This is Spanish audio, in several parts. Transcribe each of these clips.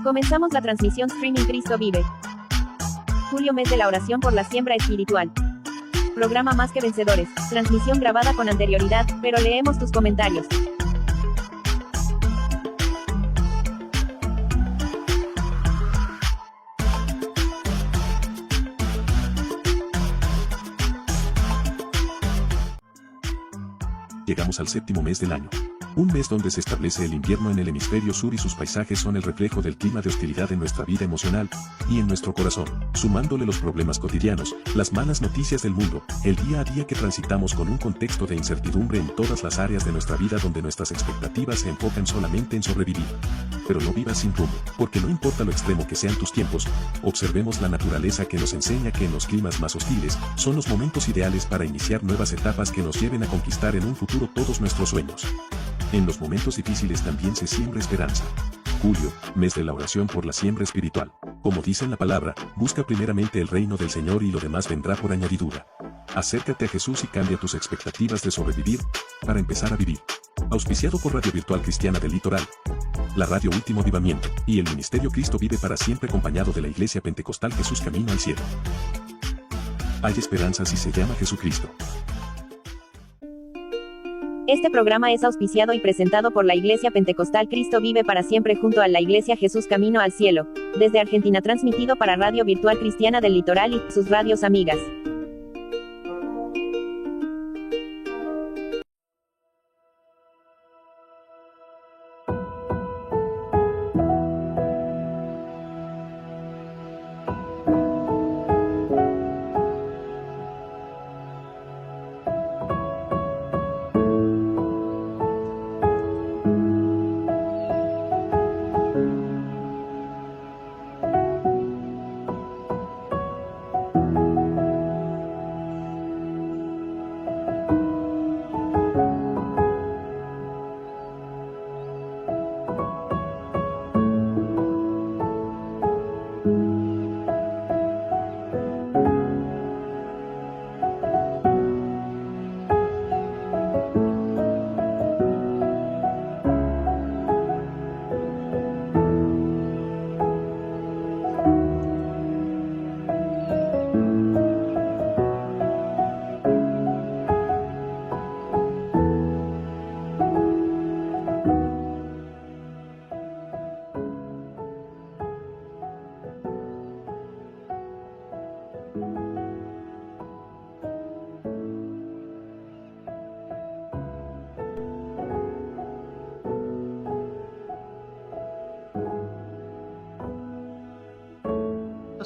Comenzamos la transmisión streaming Cristo Vive. Julio, mes de la oración por la siembra espiritual. Programa Más que Vencedores. Transmisión grabada con anterioridad, pero leemos tus comentarios. Llegamos al séptimo mes del año. Un mes donde se establece el invierno en el hemisferio sur y sus paisajes son el reflejo del clima de hostilidad en nuestra vida emocional y en nuestro corazón, sumándole los problemas cotidianos, las malas noticias del mundo, el día a día que transitamos con un contexto de incertidumbre en todas las áreas de nuestra vida donde nuestras expectativas se enfocan solamente en sobrevivir. Pero no vivas sin rumbo, porque no importa lo extremo que sean tus tiempos, observemos la naturaleza que nos enseña que en los climas más hostiles, son los momentos ideales para iniciar nuevas etapas que nos lleven a conquistar en un futuro todos nuestros sueños. En los momentos difíciles también se siembra esperanza. Julio, mes de la oración por la siembra espiritual. Como dice en la palabra, busca primeramente el reino del Señor y lo demás vendrá por añadidura. Acércate a Jesús y cambia tus expectativas de sobrevivir, para empezar a vivir. Auspiciado por Radio Virtual Cristiana del Litoral, la Radio Último Avivamiento, y el Ministerio Cristo Vive para siempre acompañado de la Iglesia Pentecostal Jesús Camino al Cielo. Hay esperanza si se llama Jesucristo. Este programa es auspiciado y presentado por la Iglesia Pentecostal Cristo Vive para siempre junto a la Iglesia Jesús Camino al Cielo, desde Argentina transmitido para Radio Virtual Cristiana del Litoral y sus radios amigas.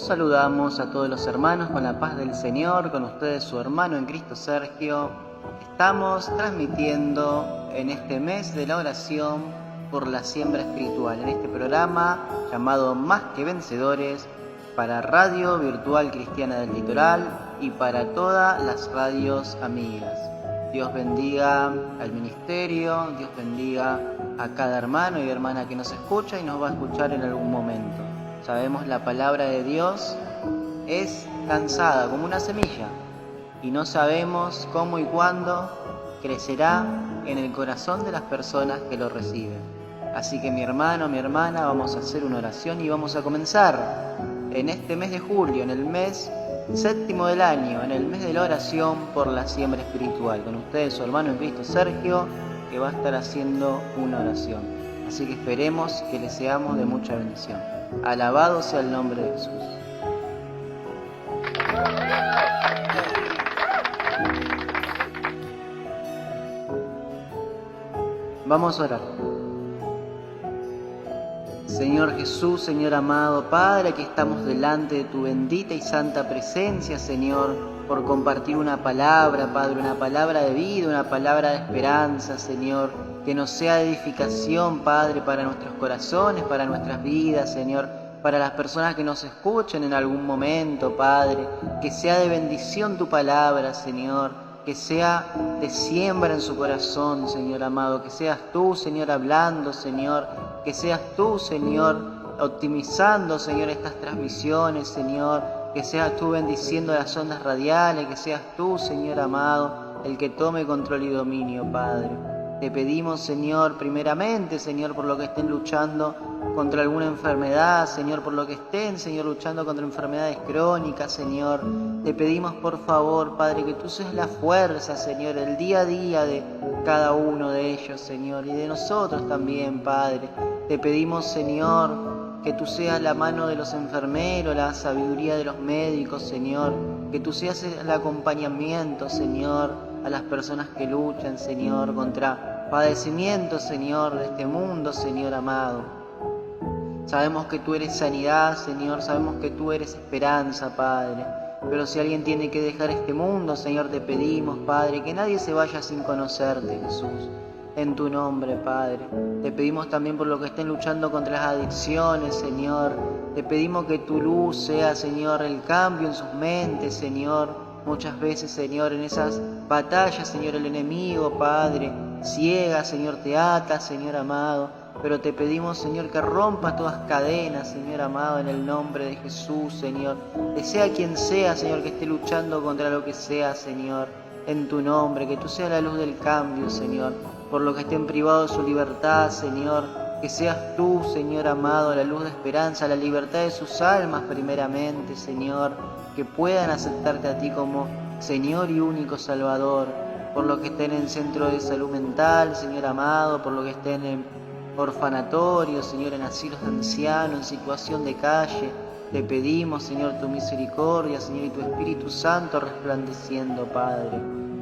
Saludamos a todos los hermanos con la paz del Señor, con ustedes su hermano en Cristo Sergio. Estamos transmitiendo en este mes de la oración por la siembra espiritual, en este programa llamado Más que Vencedores para Radio Virtual Cristiana del Litoral y para todas las radios amigas. Dios bendiga al ministerio, Dios bendiga a cada hermano y hermana que nos escucha y nos va a escuchar en algún momento. Sabemos la palabra de Dios es lanzada como una semilla y no sabemos cómo y cuándo crecerá en el corazón de las personas que lo reciben. Así que mi hermano, mi hermana, vamos a hacer una oración y vamos a comenzar en este mes de julio, en el mes séptimo del año, en el mes de la oración por la siembra espiritual. Con ustedes su hermano en Cristo Sergio, que va a estar haciendo una oración. Así que esperemos que le seamos de mucha bendición. Alabado sea el nombre de Jesús. Vamos a orar. Señor Jesús, Señor amado Padre, aquí estamos delante de tu bendita y santa presencia, Señor, por compartir una palabra, Padre, una palabra de vida, una palabra de esperanza, Señor, que nos sea de edificación, Padre, para nuestros corazones, para nuestras vidas, Señor, para las personas que nos escuchen en algún momento, Padre, que sea de bendición tu palabra, Señor, que sea de siembra en su corazón, Señor amado, que seas tú, Señor, hablando, Señor, que seas tú, Señor, optimizando, Señor, estas transmisiones, Señor, que seas tú bendiciendo las ondas radiales, que seas tú, Señor amado, el que tome control y dominio, Padre. Te pedimos, Señor, primeramente, Señor, por lo que estén luchando contra alguna enfermedad, Señor, por lo que estén, Señor, luchando contra enfermedades crónicas, Señor. Te pedimos, por favor, Padre, que tú seas la fuerza, Señor, el día a día de cada uno de ellos, Señor, y de nosotros también, Padre. Te pedimos, Señor, que tú seas la mano de los enfermeros, la sabiduría de los médicos, Señor. Que tú seas el acompañamiento, Señor, a las personas que luchan, Señor, contra padecimientos, Señor, de este mundo, Señor amado. Sabemos que tú eres sanidad, Señor, sabemos que tú eres esperanza, Padre. Pero si alguien tiene que dejar este mundo, Señor, te pedimos, Padre, que nadie se vaya sin conocerte, Jesús. En tu nombre, Padre. Te pedimos también por lo que estén luchando contra las adicciones, Señor. Te pedimos que tu luz sea, Señor, el cambio en sus mentes, Señor. Muchas veces, Señor, en esas batallas, Señor, el enemigo, Padre, ciega, Señor, te ata, Señor amado. Pero te pedimos, Señor, que rompa todas cadenas, Señor amado, en el nombre de Jesús, Señor. Que sea quien sea, Señor, que esté luchando contra lo que sea, Señor, en tu nombre. Que tú seas la luz del cambio, Señor. Por lo que estén privados de su libertad, Señor. Que seas tú, Señor amado, la luz de esperanza, la libertad de sus almas primeramente, Señor. Que puedan aceptarte a ti como Señor y único Salvador. Por lo que estén en centro de salud mental, Señor amado. Por lo que estén en orfanatorios, Señor, en asilos de ancianos, en situación de calle. Te pedimos, Señor, tu misericordia, Señor, y tu Espíritu Santo resplandeciendo, Padre.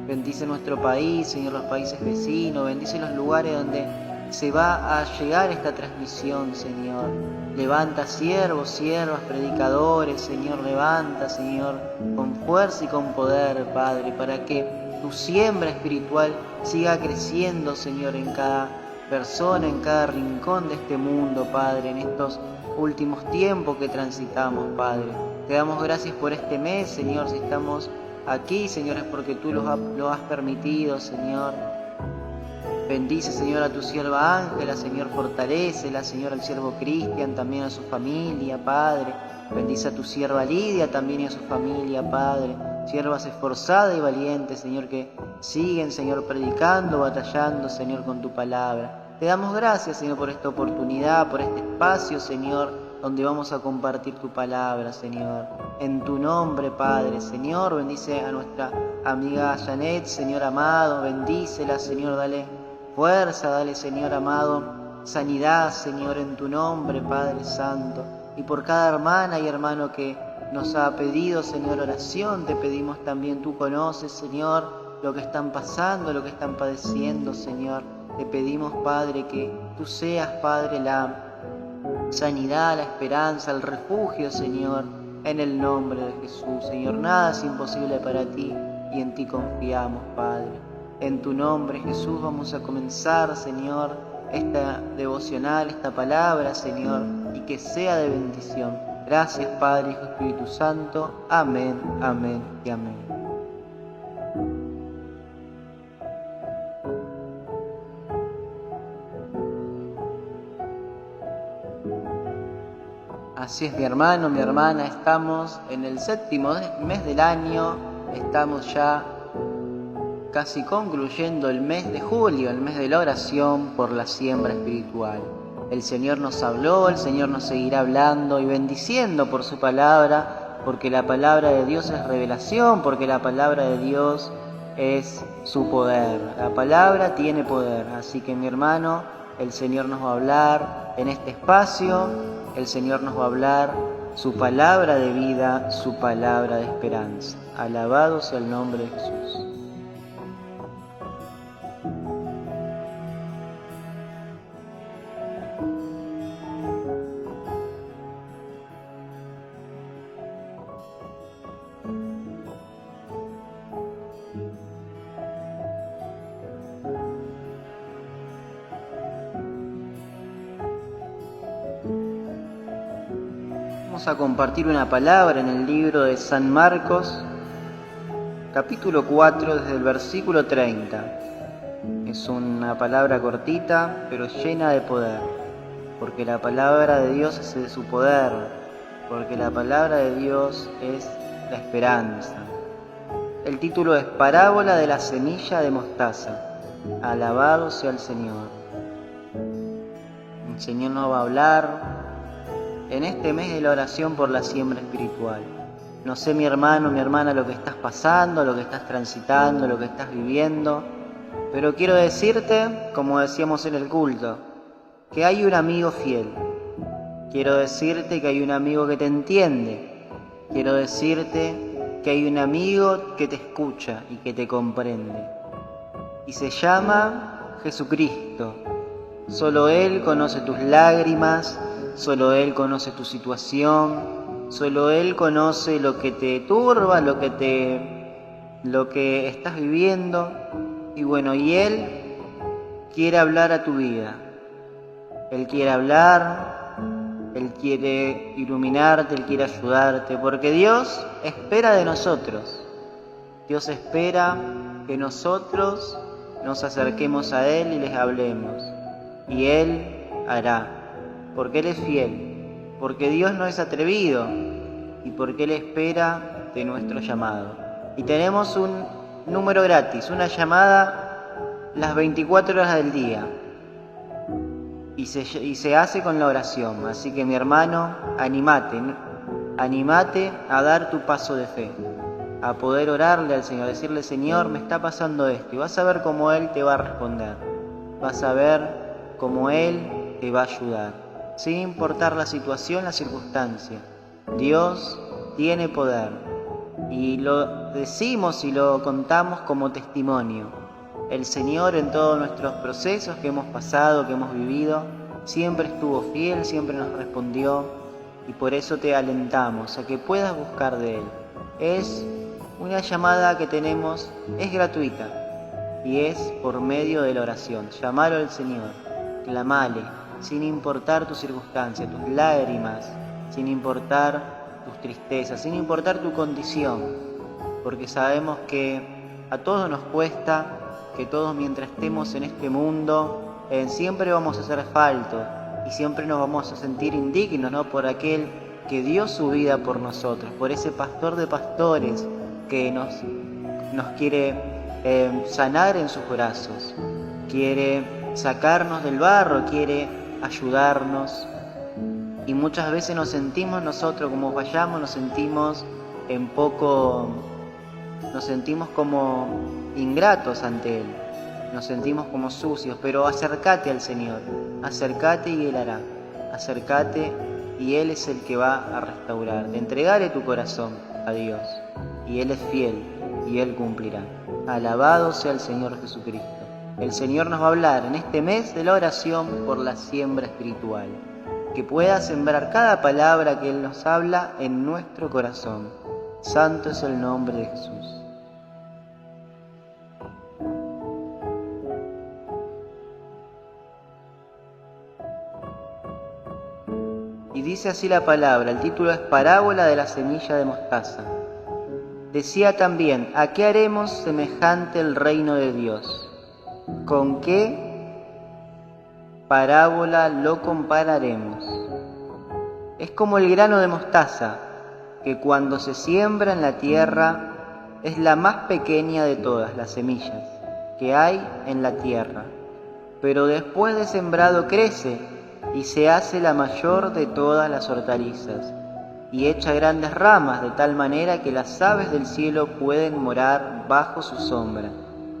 Bendice nuestro país, Señor, los países vecinos. Bendice los lugares donde se va a llegar esta transmisión, Señor. Levanta siervos, siervas, predicadores, Señor. Levanta, Señor, con fuerza y con poder, Padre, para que tu siembra espiritual siga creciendo, Señor, en cada persona, en cada rincón de este mundo, Padre, en estos últimos tiempos que transitamos, Padre. Te damos gracias por este mes, Señor. Si estamos aquí, Señor, es porque tú lo has permitido, Señor. Bendice, Señor, a tu sierva Ángela, Señor, fortalécela, Señor, al siervo Cristian, también a su familia, Padre. Bendice a tu sierva Lidia, también y a su familia, Padre. Siervas esforzadas y valientes, Señor, que siguen, Señor, predicando, batallando, Señor, con tu palabra. Te damos gracias, Señor, por esta oportunidad, por este espacio, Señor, donde vamos a compartir tu palabra, Señor. En tu nombre, Padre, Señor, bendice a nuestra amiga Janet, Señor amado, bendícela, Señor, dale fuerza, dale, Señor amado, sanidad, Señor, en tu nombre, Padre Santo. Y por cada hermana y hermano que nos ha pedido, Señor, oración, te pedimos también, tú conoces, Señor, lo que están pasando, lo que están padeciendo, Señor. Te pedimos, Padre, que tú seas, Padre, la sanidad, la esperanza, el refugio, Señor, en el nombre de Jesús. Señor, nada es imposible para ti y en ti confiamos, Padre. En tu nombre, Jesús, vamos a comenzar, Señor, esta devocional, esta palabra, Señor, y que sea de bendición. Gracias, Padre, Hijo, Espíritu Santo. Amén, amén y amén. Así es, mi hermano, mi hermana, estamos en el séptimo mes del año, estamos ya casi concluyendo el mes de julio, el mes de la oración por la siembra espiritual. El Señor nos habló, el Señor nos seguirá hablando y bendiciendo por su palabra, porque la palabra de Dios es revelación, porque la palabra de Dios es su poder. La palabra tiene poder, así que mi hermano, el Señor nos va a hablar en este espacio, el Señor nos va a hablar su palabra de vida, su palabra de esperanza. Alabado sea el nombre de Jesús. Vamos a compartir una palabra en el libro de San Marcos, capítulo 4, desde el versículo 30. Es una palabra cortita, pero llena de poder, porque la palabra de Dios es de su poder, porque la palabra de Dios es la esperanza. El título es Parábola de la semilla de mostaza. Alabado sea el Señor. El Señor nos va a hablar en este mes de la oración por la siembra espiritual. No sé, mi hermano, mi hermana, lo que estás pasando, lo que estás transitando, lo que estás viviendo, pero quiero decirte, como decíamos en el culto, que hay un amigo fiel. Quiero decirte que hay un amigo que te entiende. Quiero decirte que hay un amigo que te escucha y que te comprende. Y se llama Jesucristo. Solo Él conoce tus lágrimas, solo Él conoce tu situación, solo Él conoce lo que te turba, lo que estás viviendo. Y bueno, y Él quiere hablar a tu vida. Él quiere hablar, Él quiere iluminarte, Él quiere ayudarte, porque Dios espera de nosotros. Dios espera que nosotros nos acerquemos a Él y les hablemos. Y Él hará, porque Él es fiel, porque Dios no es atrevido y porque Él espera de nuestro llamado. Y tenemos un número gratis, una llamada las 24 horas del día. Y se hace con la oración. Así que, mi hermano, animate a dar tu paso de fe, a poder orarle al Señor, decirle: Señor, me está pasando esto, y vas a ver cómo Él te va a responder, vas a ver cómo Él te va a ayudar, sin importar la situación, la circunstancia. Dios tiene poder, y lo decimos y lo contamos como testimonio. El Señor, en todos nuestros procesos que hemos pasado, que hemos vivido, siempre estuvo fiel, siempre nos respondió, y por eso te alentamos a que puedas buscar de Él. Es una llamada que tenemos, es gratuita, y es por medio de la oración. Llamalo al Señor, clamale, sin importar tus circunstancias, tus lágrimas, sin importar tus tristezas, sin importar tu condición, porque sabemos que a todos nos cuesta, que todos, mientras estemos en este mundo, siempre vamos a hacer falto y siempre nos vamos a sentir indignos, ¿no? Por aquel que dio su vida por nosotros, por ese pastor de pastores que nos quiere sanar en sus brazos, quiere sacarnos del barro, quiere ayudarnos. Y muchas veces nos sentimos nosotros, como fallamos, nos sentimos como ingratos ante Él, nos sentimos como sucios, pero acércate al Señor, acércate y Él hará, acércate y Él es el que va a restaurarte. Entregale tu corazón a Dios, y Él es fiel y Él cumplirá. Alabado sea el Señor Jesucristo. El Señor nos va a hablar en este mes de la oración por la siembra espiritual, que pueda sembrar cada palabra que Él nos habla en nuestro corazón. Santo es el nombre de Jesús. Y dice así la palabra, el título es Parábola de la semilla de mostaza. Decía también: ¿a qué haremos semejante el reino de Dios? ¿Con qué parábola lo compararemos? Es como el grano de mostaza, que cuando se siembra en la tierra es la más pequeña de todas las semillas que hay en la tierra, pero después de sembrado crece y se hace la mayor de todas las hortalizas, y echa grandes ramas de tal manera que las aves del cielo pueden morar bajo su sombra.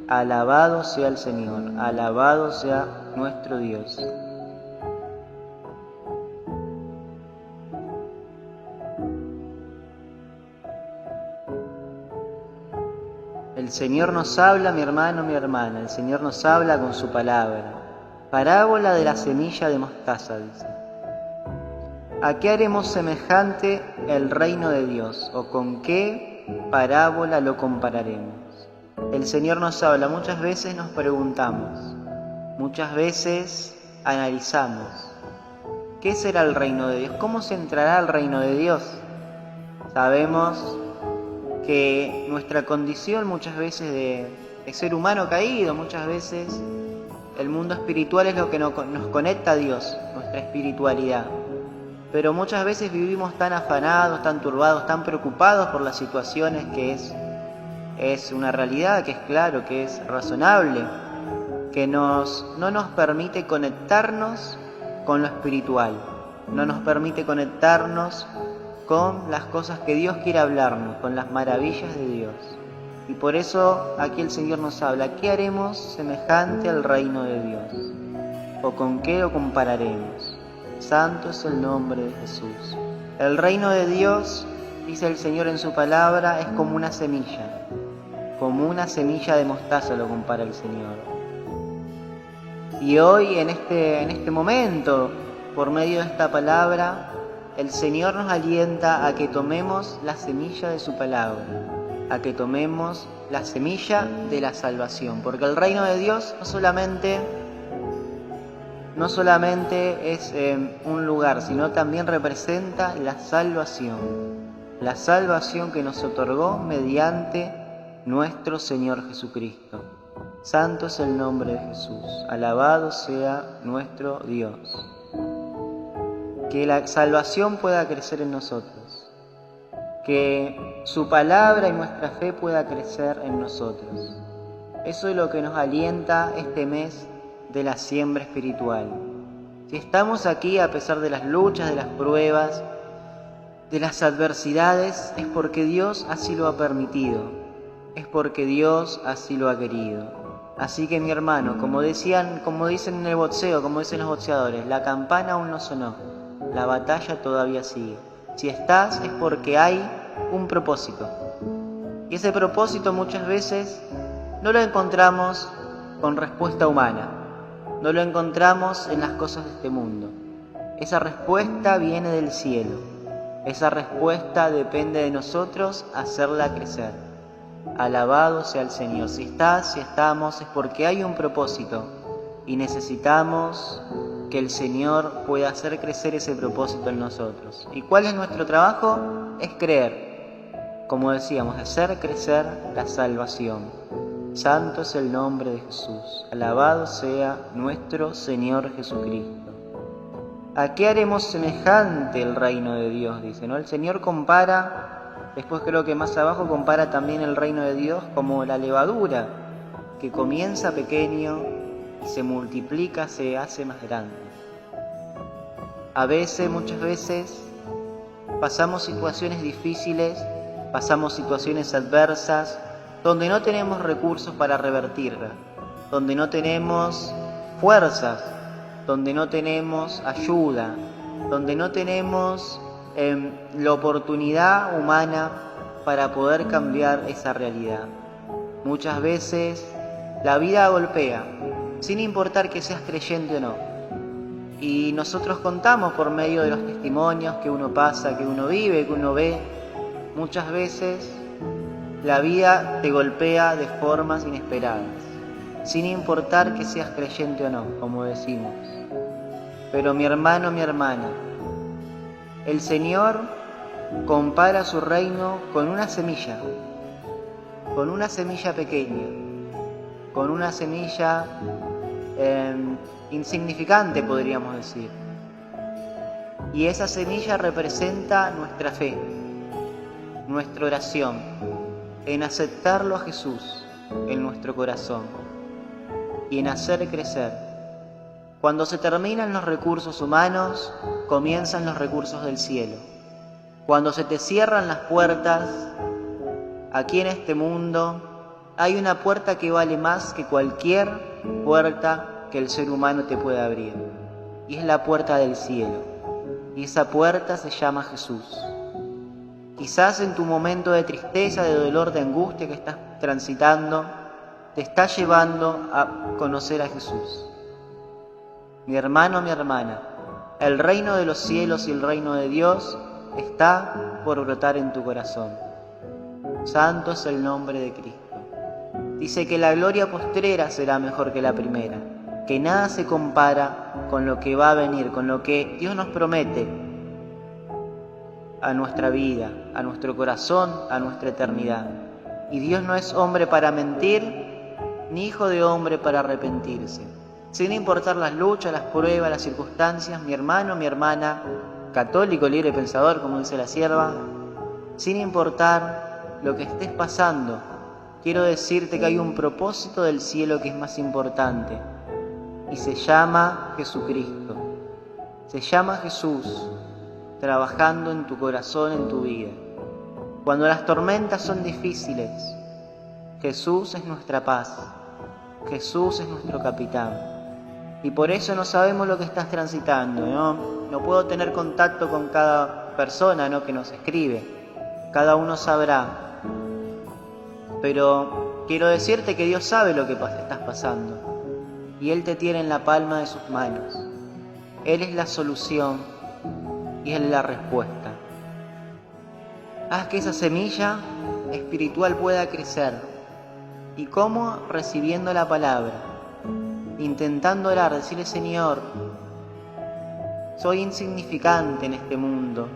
Alabado sea el Señor, alabado sea nuestro Dios. El Señor nos habla, mi hermano, mi hermana, el Señor nos habla con su palabra. Parábola de la semilla de mostaza, dice. ¿A qué haremos semejante el reino de Dios? ¿O con qué parábola lo compararemos? El Señor nos habla, muchas veces nos preguntamos, muchas veces analizamos, ¿qué será el reino de Dios? ¿Cómo se entrará al reino de Dios? Sabemos que nuestra condición muchas veces de ser humano caído, muchas veces el mundo espiritual es lo que nos conecta a Dios, nuestra espiritualidad. Pero muchas veces vivimos tan afanados, tan turbados, tan preocupados por las situaciones que es una realidad, que es claro, que es razonable, que no nos permite conectarnos con lo espiritual. no nos permite conectarnos con las cosas que Dios quiere hablarnos, con las maravillas de Dios. Y por eso aquí el Señor nos habla, ¿qué haremos semejante al reino de Dios? ¿O con qué lo compararemos? Santo es el nombre de Jesús. El reino de Dios, dice el Señor en su palabra, es como una semilla de mostaza lo compara el Señor. Y hoy, en este momento, por medio de esta palabra, el Señor nos alienta a que tomemos la semilla de su palabra, a que tomemos la semilla de la salvación, porque el reino de Dios no solamente es un lugar, sino también representa la salvación que nos otorgó mediante nuestro Señor Jesucristo. Santo es el nombre de Jesús, alabado sea nuestro Dios. Que la salvación pueda crecer en nosotros, que su palabra y nuestra fe pueda crecer en nosotros. Eso es lo que nos alienta este mes de la siembra espiritual. Si estamos aquí a pesar de las luchas, de las pruebas, de las adversidades, es porque Dios así lo ha permitido, es porque Dios así lo ha querido. Así que mi hermano, como dicen en el boxeo, como dicen los boxeadores, la campana aún no sonó, la batalla todavía sigue. Si estás es porque hay un propósito. Y ese propósito muchas veces no lo encontramos con respuesta humana, no lo encontramos en las cosas de este mundo. Esa respuesta viene del cielo. Esa respuesta depende de nosotros hacerla crecer. Alabado sea el Señor. Si estamos, es porque hay un propósito y necesitamos que el Señor pueda hacer crecer ese propósito en nosotros. ¿Y cuál es nuestro trabajo? Es creer. Como decíamos, hacer crecer la salvación. Santo es el nombre de Jesús. Alabado sea nuestro Señor Jesucristo. ¿A qué haremos semejante el reino de Dios? Dice, ¿no? El Señor compara. Después creo que más abajo compara también el reino de Dios como la levadura, que comienza pequeño y se multiplica, se hace más grande. Muchas veces, pasamos situaciones difíciles, pasamos situaciones adversas, donde no tenemos recursos para revertirla, donde no tenemos fuerzas, donde no tenemos ayuda, donde no tenemos la oportunidad humana para poder cambiar esa realidad. Muchas veces la vida golpea, sin importar que seas creyente o no. Y nosotros contamos por medio de los testimonios que uno pasa, que uno vive, que uno ve. Muchas veces la vida te golpea de formas inesperadas, sin importar que seas creyente o no, como decimos. Pero mi hermano, mi hermana, el Señor compara su reino con una semilla pequeña, con una semilla insignificante, podríamos decir. Y esa semilla representa nuestra fe, nuestra oración, en aceptarlo a Jesús en nuestro corazón y en hacer crecer. Cuando se terminan los recursos humanos, comienzan los recursos del cielo. Cuando se te cierran las puertas, aquí en este mundo, hay una puerta que vale más que cualquier puerta que el ser humano te pueda abrir. Y es la puerta del cielo. Y esa puerta se llama Jesús. Quizás en tu momento de tristeza, de dolor, de angustia que estás transitando, te está llevando a conocer a Jesús. Mi hermano, mi hermana, el reino de los cielos y el reino de Dios está por brotar en tu corazón. Santo es el nombre de Cristo. Dice que la gloria postrera será mejor que la primera, que nada se compara con lo que va a venir, con lo que Dios nos promete a nuestra vida, a nuestro corazón, a nuestra eternidad. Y Dios no es hombre para mentir, ni hijo de hombre para arrepentirse. Sin importar las luchas, las pruebas, las circunstancias, mi hermano, mi hermana, católico, libre pensador, como dice la sierva, sin importar lo que estés pasando, quiero decirte que hay un propósito del cielo que es más importante y se llama Jesucristo. Se llama Jesús trabajando en tu corazón, en tu vida. Cuando las tormentas son difíciles, Jesús es nuestra paz. Jesús es nuestro capitán. Y por eso no sabemos lo que estás transitando, ¿no? No puedo tener contacto con cada persona, ¿no?, que nos escribe. Cada uno sabrá. Pero quiero decirte que Dios sabe lo que estás pasando. Y Él te tiene en la palma de sus manos. Él es la solución y Él es la respuesta. Haz que esa semilla espiritual pueda crecer. ¿Y cómo? Recibiendo la palabra, intentando orar, decirle: Señor, soy insignificante en este mundo.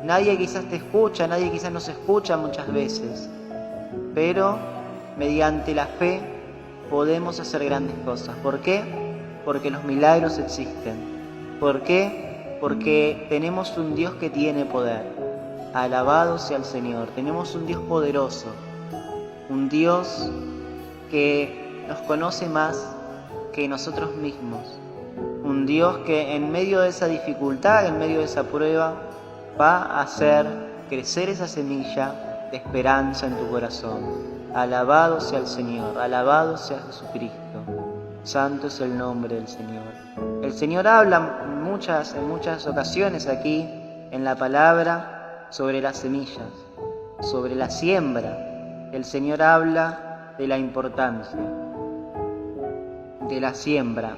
Nadie quizás te escucha, nadie quizás nos escucha muchas veces, pero mediante la fe podemos hacer grandes cosas. ¿Por qué? Porque los milagros existen. ¿Por qué? Porque tenemos un Dios que tiene poder. Alabado sea el Señor. Tenemos un Dios poderoso, un Dios que nos conoce más que nosotros mismos, un Dios que en medio de esa dificultad, en medio de esa prueba, va a hacer crecer esa semilla de esperanza en tu corazón. Alabado sea el Señor, alabado sea Jesucristo. Santo es el nombre del Señor. El Señor habla en muchas ocasiones aquí en la palabra sobre las semillas, sobre la siembra. El Señor habla de la importancia de la siembra.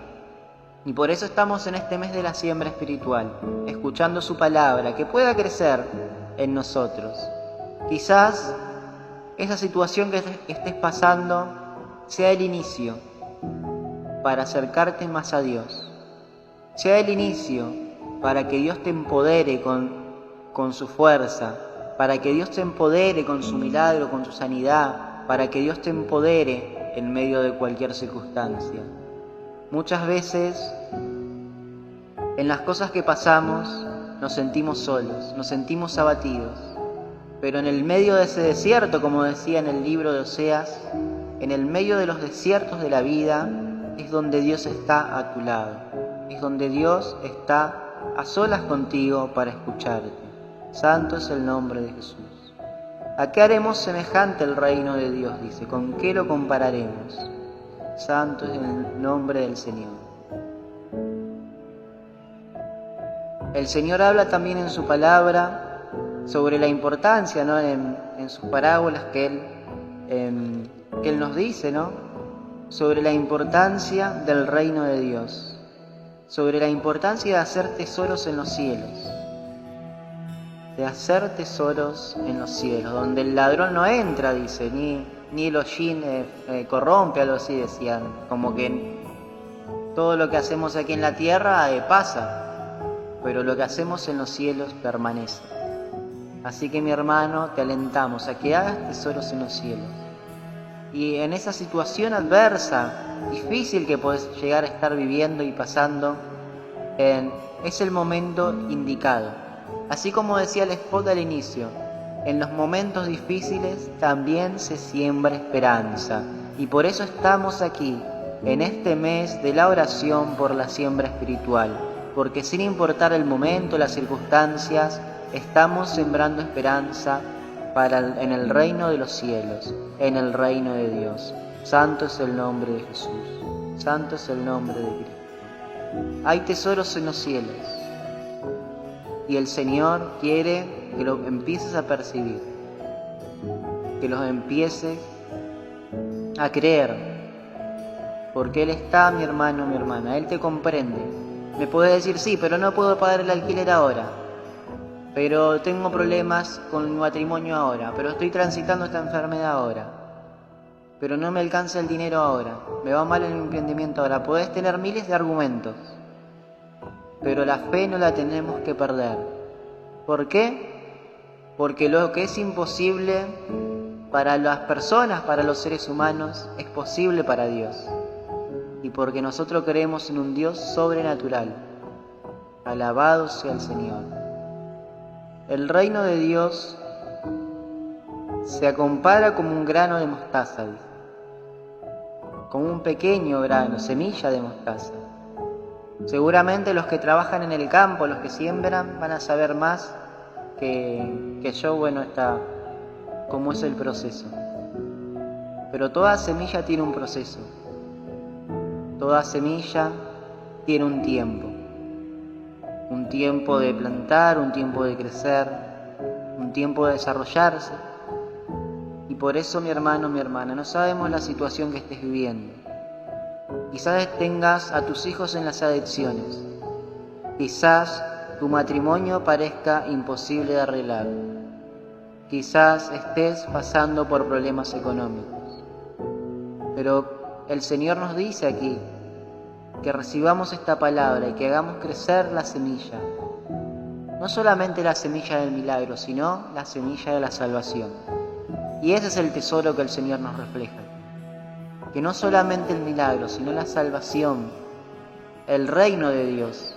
Y por eso estamos en este mes de la siembra espiritual, escuchando su palabra, que pueda crecer en nosotros. Quizás esa situación que estés pasando sea el inicio para acercarte más a Dios. Sea el inicio para que Dios te empodere con su fuerza, para que Dios te empodere con su milagro, con su sanidad, para que Dios te empodere en medio de cualquier circunstancia. Muchas veces en las cosas que pasamos nos sentimos solos, nos sentimos abatidos, pero en el medio de ese desierto, como decía en el libro de Oseas, en el medio de los desiertos de la vida es donde Dios está a tu lado, es donde Dios está a solas contigo para escucharte. Santo es el nombre de Jesús. ¿A qué haremos semejante el reino de Dios? Dice, ¿con qué lo compararemos? Santo es el nombre del Señor. El Señor habla también en su palabra sobre la importancia, ¿no?, en sus parábolas que Él nos dice, ¿no?, sobre la importancia del reino de Dios, sobre la importancia de hacer tesoros en los cielos, de hacer tesoros en los cielos, donde el ladrón no entra, dice, ni el hollín corrompe, algo así decían, como que todo lo que hacemos aquí en la tierra pasa, pero lo que hacemos en los cielos permanece. Así que, mi hermano, te alentamos a que hagas tesoros en los cielos. Y en esa situación adversa, difícil que puedes llegar a estar viviendo y pasando, es el momento indicado. Así como decía el spot al inicio, en los momentos difíciles también se siembra esperanza. Y por eso estamos aquí, en este mes de la oración por la siembra espiritual. Porque sin importar el momento, las circunstancias, estamos sembrando esperanza en el reino de los cielos, en el reino de Dios. Santo es el nombre de Jesús. Santo es el nombre de Cristo. Hay tesoros en los cielos. Y el Señor quiere que los empieces a percibir, que los empieces a creer, porque Él está, mi hermano, mi hermana, Él te comprende. Me puede decir, sí, pero no puedo pagar el alquiler ahora, pero tengo problemas con mi matrimonio ahora, pero estoy transitando esta enfermedad ahora, pero no me alcanza el dinero ahora, me va mal en mi emprendimiento ahora. Podés tener miles de argumentos, pero la fe no la tenemos que perder. ¿Por qué? Porque lo que es imposible para las personas, para los seres humanos, es posible para Dios. Y porque nosotros creemos en un Dios sobrenatural. Alabado sea el Señor. El reino de Dios se compara como un grano de mostaza, como un pequeño grano, semilla de mostaza. Seguramente los que trabajan en el campo, los que siembran, van a saber más que yo, cómo es el proceso. Pero toda semilla tiene un proceso. Toda semilla tiene un tiempo. Un tiempo de plantar, un tiempo de crecer, un tiempo de desarrollarse. Y por eso, mi hermano, mi hermana, no sabemos la situación que estés viviendo. Quizás tengas a tus hijos en las adicciones. Quizás tu matrimonio parezca imposible de arreglar. Quizás estés pasando por problemas económicos. Pero el Señor nos dice aquí que recibamos esta palabra y que hagamos crecer la semilla. No solamente la semilla del milagro, sino la semilla de la salvación. Y ese es el tesoro que el Señor nos refleja. Que no solamente el milagro, sino la salvación, el reino de Dios,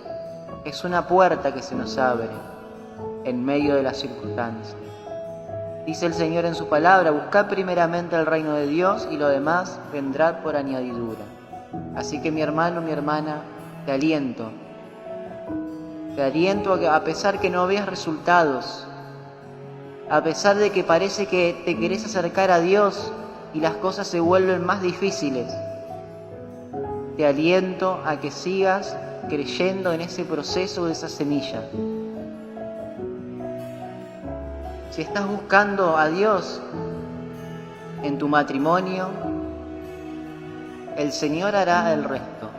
es una puerta que se nos abre en medio de las circunstancias. Dice el Señor en su palabra: buscad primeramente el reino de Dios y lo demás vendrá por añadidura. Así que, mi hermano, mi hermana, te aliento a que, a pesar que no veas resultados, a pesar de que parece que te querés acercar a Dios y las cosas se vuelven más difíciles, te aliento a que sigas creyendo en ese proceso de esa semilla. Si estás buscando a Dios en tu matrimonio, el Señor hará el resto.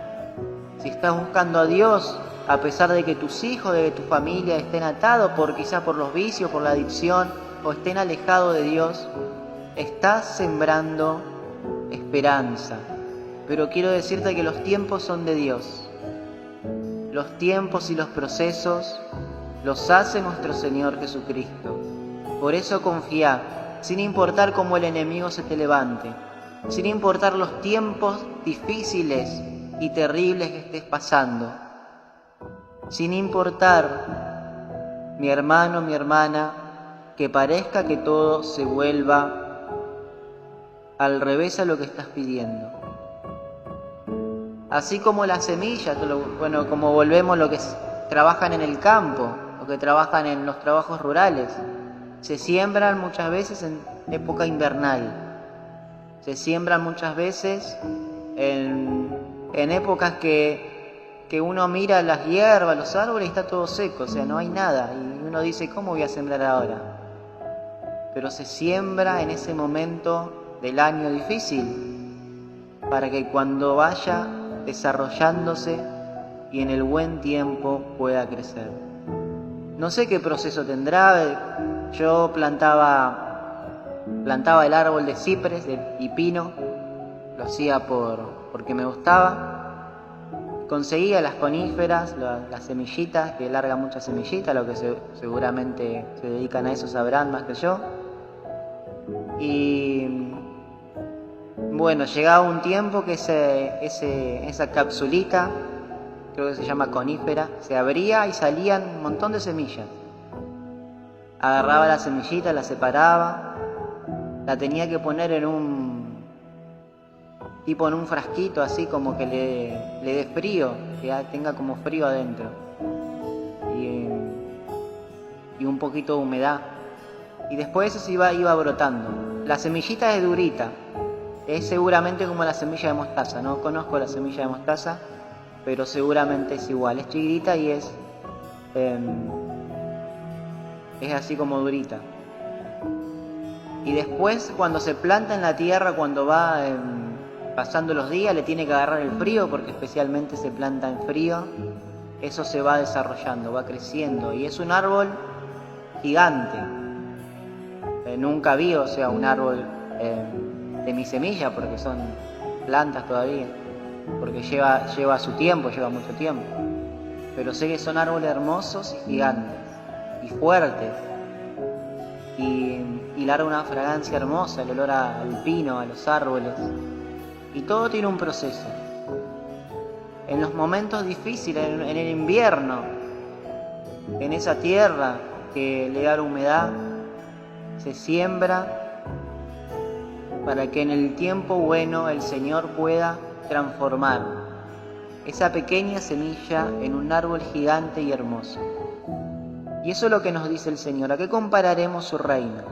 Si estás buscando a Dios, a pesar de que tus hijos, de que tu familia estén atados quizás por los vicios, por la adicción, o estén alejados de Dios, estás sembrando esperanza. Pero quiero decirte que los tiempos son de Dios. Los tiempos y los procesos los hace nuestro Señor Jesucristo. Por eso confía, sin importar cómo el enemigo se te levante, sin importar los tiempos difíciles y terribles que estés pasando, sin importar, mi hermano, mi hermana, que parezca que todo se vuelva al revés a lo que estás pidiendo. Así como las semillas, como volvemos lo que trabajan en el campo, los que trabajan en los trabajos rurales, se siembran muchas veces en época invernal, se siembran muchas veces en épocas que uno mira las hierbas, los árboles y está todo seco, o sea, no hay nada, y uno dice: ¿cómo voy a sembrar ahora? Pero se siembra en ese momento del año difícil, para que cuando vaya desarrollándose y en el buen tiempo pueda crecer. No sé qué proceso tendrá. Yo plantaba el árbol de ciprés y pino, lo hacía porque me gustaba. Conseguía las coníferas, las semillitas, que largan muchas semillitas, lo que seguramente se dedican a eso sabrán más que yo. Y bueno, llegaba un tiempo que esa capsulita, creo que se llama conífera, se abría y salían un montón de semillas. Agarraba la semillita, la separaba, la tenía que poner en un frasquito, así como que le dé frío, que tenga como frío adentro y un poquito de humedad, y después eso se iba brotando. La semillita es durita, es seguramente como la semilla de mostaza. No conozco la semilla de mostaza, pero seguramente es igual, es chiquitita y es así como durita. Y después, cuando se planta en la tierra, cuando va pasando los días, le tiene que agarrar el frío, porque especialmente se planta en frío. Eso se va desarrollando, va creciendo, y es un árbol gigante. Nunca vi, un árbol de mi semilla, porque son plantas todavía, porque lleva su tiempo, lleva mucho tiempo. Pero sé que son árboles hermosos y gigantes, y fuertes, y larga una fragancia hermosa, el olor al pino, a los árboles, y todo tiene un proceso. En los momentos difíciles, en el invierno, en esa tierra que le da la humedad, se siembra para que en el tiempo bueno el Señor pueda transformar esa pequeña semilla en un árbol gigante y hermoso. Y eso es lo que nos dice el Señor. ¿A qué compararemos su reino?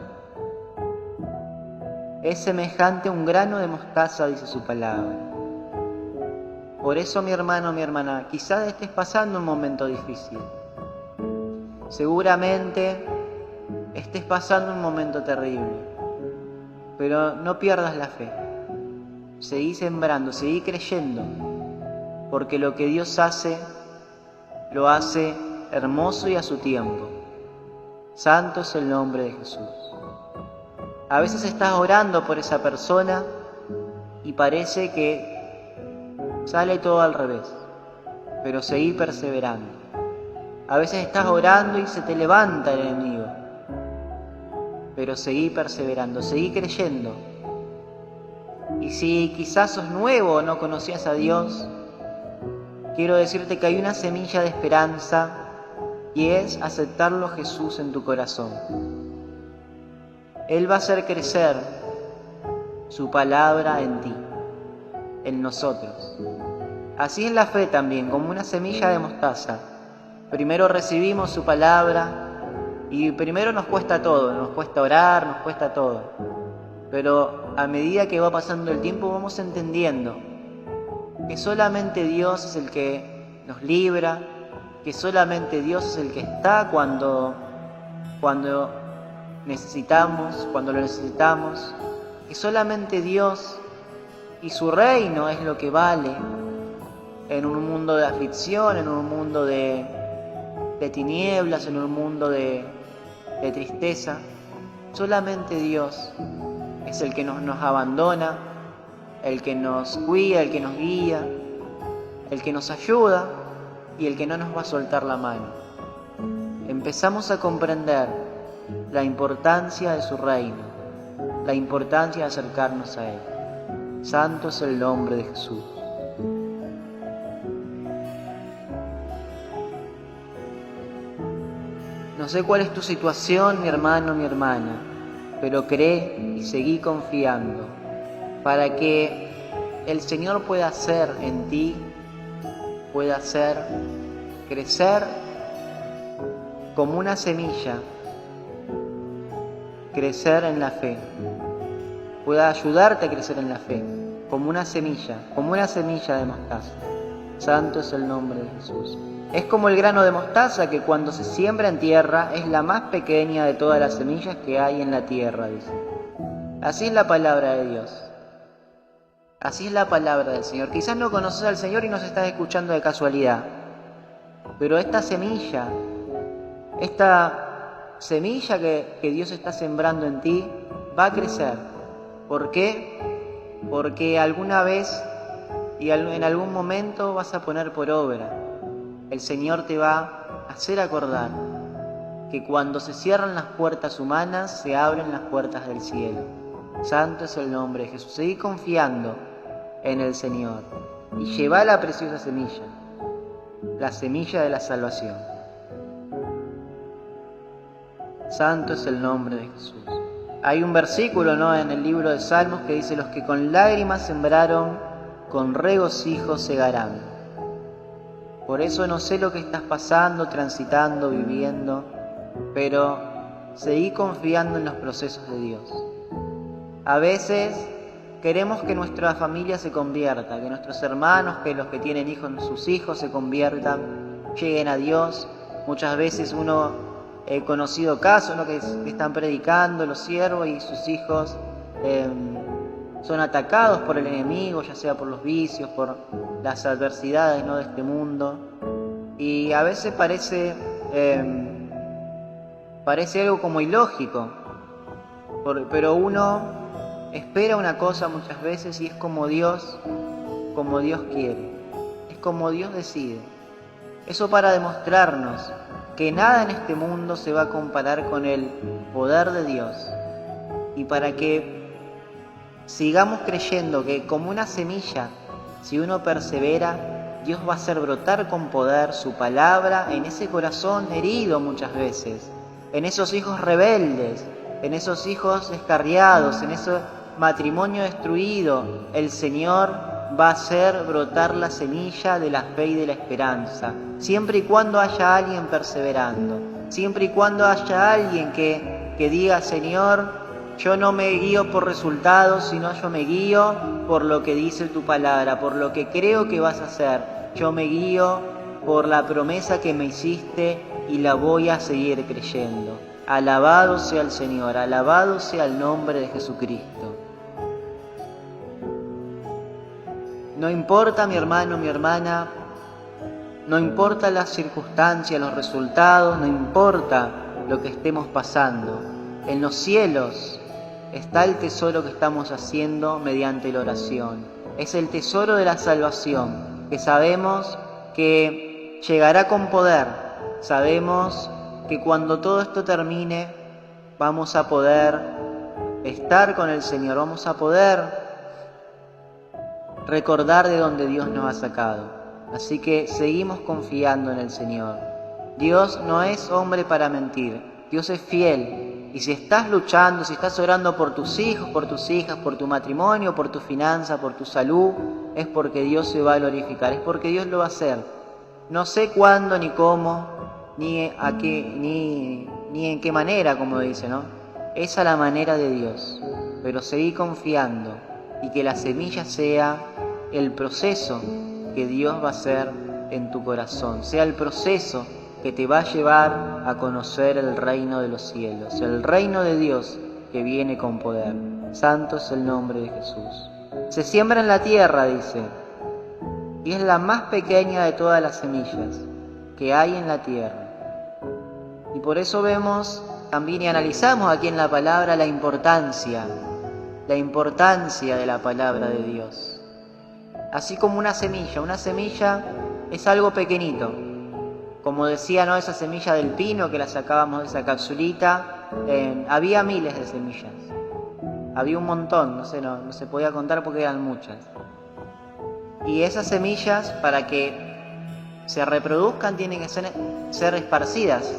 Es semejante a un grano de mostaza, dice su palabra. Por eso, mi hermano, mi hermana, quizás estés pasando un momento difícil. Seguramente estés pasando un momento terrible. Pero no pierdas la fe. Seguí sembrando, seguí creyendo. Porque lo que Dios hace, lo hace hermoso y a su tiempo. Santo es el nombre de Jesús. A veces estás orando por esa persona y parece que sale todo al revés, pero seguí perseverando. A veces estás orando y se te levanta el enemigo, pero seguí perseverando, seguí creyendo. Y si quizás sos nuevo o no conocías a Dios, quiero decirte que hay una semilla de esperanza y es aceptarlo a Jesús en tu corazón. Él va a hacer crecer su palabra en ti, en nosotros. Así es la fe también, como una semilla de mostaza. Primero recibimos su palabra y primero nos cuesta todo, nos cuesta orar, nos cuesta todo. Pero a medida que va pasando el tiempo vamos entendiendo que solamente Dios es el que nos libra, que solamente Dios es el que está cuando necesitamos, cuando lo necesitamos, que solamente Dios y su reino es lo que vale en un mundo de aflicción, en un mundo de tinieblas, en un mundo de tristeza. Solamente Dios es el que nos abandona, el que nos cuida, el que nos guía, el que nos ayuda y el que no nos va a soltar la mano. Empezamos a comprender la importancia de su reino, la importancia de acercarnos a Él. Santo es el nombre de Jesús. No sé cuál es tu situación, mi hermano, mi hermana, pero cree y seguí confiando para que el Señor pueda hacer en ti, pueda hacer crecer como una semilla, crecer en la fe, pueda ayudarte a crecer en la fe, como una semilla de mostaza. Santo es el nombre de Jesús. Es como el grano de mostaza que cuando se siembra en tierra es la más pequeña de todas las semillas que hay en la tierra, dice. Así es la palabra de Dios. Así es la palabra del Señor. Quizás no conoces al Señor y nos estás escuchando de casualidad, pero esta semilla que Dios está sembrando en ti va a crecer. ¿Por qué? Porque alguna vez y en algún momento vas a poner por obra. El Señor te va a hacer acordar que cuando se cierran las puertas humanas, se abren las puertas del cielo. Santo es el nombre de Jesús. Seguí confiando en el Señor y lleva la preciosa semilla, la semilla de la salvación. Santo es el nombre de Jesús. Hay un versículo, ¿no?, en el libro de Salmos que dice: los que con lágrimas sembraron, con regocijo segarán. Por eso no sé lo que estás pasando, transitando, viviendo, pero seguí confiando en los procesos de Dios. A veces queremos que nuestra familia se convierta, que nuestros hermanos, que los que tienen hijos, sus hijos se conviertan, lleguen a Dios. Muchas veces he conocido casos, ¿no?, que están predicando los siervos y sus hijos son atacados por el enemigo, ya sea por los vicios, por las adversidades, ¿no?, de este mundo. Y a veces parece algo como ilógico, pero uno espera una cosa muchas veces y es como Dios quiere, es como Dios decide. Eso para demostrarnos que nada en este mundo se va a comparar con el poder de Dios, y para que sigamos creyendo que como una semilla, si uno persevera, Dios va a hacer brotar con poder su palabra en ese corazón herido muchas veces, en esos hijos rebeldes, en esos hijos descarriados, en ese matrimonio destruido. El Señor va a hacer brotar la semilla de la fe y de la esperanza, siempre y cuando haya alguien perseverando, siempre y cuando haya alguien que diga: Señor, yo no me guío por resultados, sino yo me guío por lo que dice tu palabra, por lo que creo que vas a hacer. Yo me guío por la promesa que me hiciste y la voy a seguir creyendo. Alabado sea el Señor, alabado sea el nombre de Jesucristo. No importa, mi hermano, mi hermana, no importa las circunstancias, los resultados, no importa lo que estemos pasando. En los cielos está el tesoro que estamos haciendo mediante la oración. Es el tesoro de la salvación, que sabemos que llegará con poder. Sabemos que cuando todo esto termine, vamos a poder estar con el Señor, vamos a poder recordar de dónde Dios nos ha sacado. Así que seguimos confiando en el Señor. Dios no es hombre para mentir, Dios es fiel. Y si estás luchando, si estás orando por tus hijos, por tus hijas, por tu matrimonio, por tu finanza, por tu salud, es porque Dios se va a glorificar, es porque Dios lo va a hacer. No sé cuándo, ni cómo, ni a qué, ni en qué manera, como dice, ¿no? Esa es la manera de Dios. Pero seguí confiando y que la semilla sea el proceso que Dios va a hacer en tu corazón, sea el proceso que te va a llevar a conocer el reino de los cielos, el reino de Dios que viene con poder. Santo es el nombre de Jesús. Se siembra en la tierra, dice, y es la más pequeña de todas las semillas que hay en la tierra. Y por eso vemos también y analizamos aquí en la palabra la importancia de la palabra de Dios. Así como una semilla es algo pequeñito. Como decía, ¿no?, esa semilla del pino que la sacábamos de esa capsulita, había miles de semillas. Había un montón, no se podía contar porque eran muchas. Y esas semillas, para que se reproduzcan, tienen que ser esparcidas.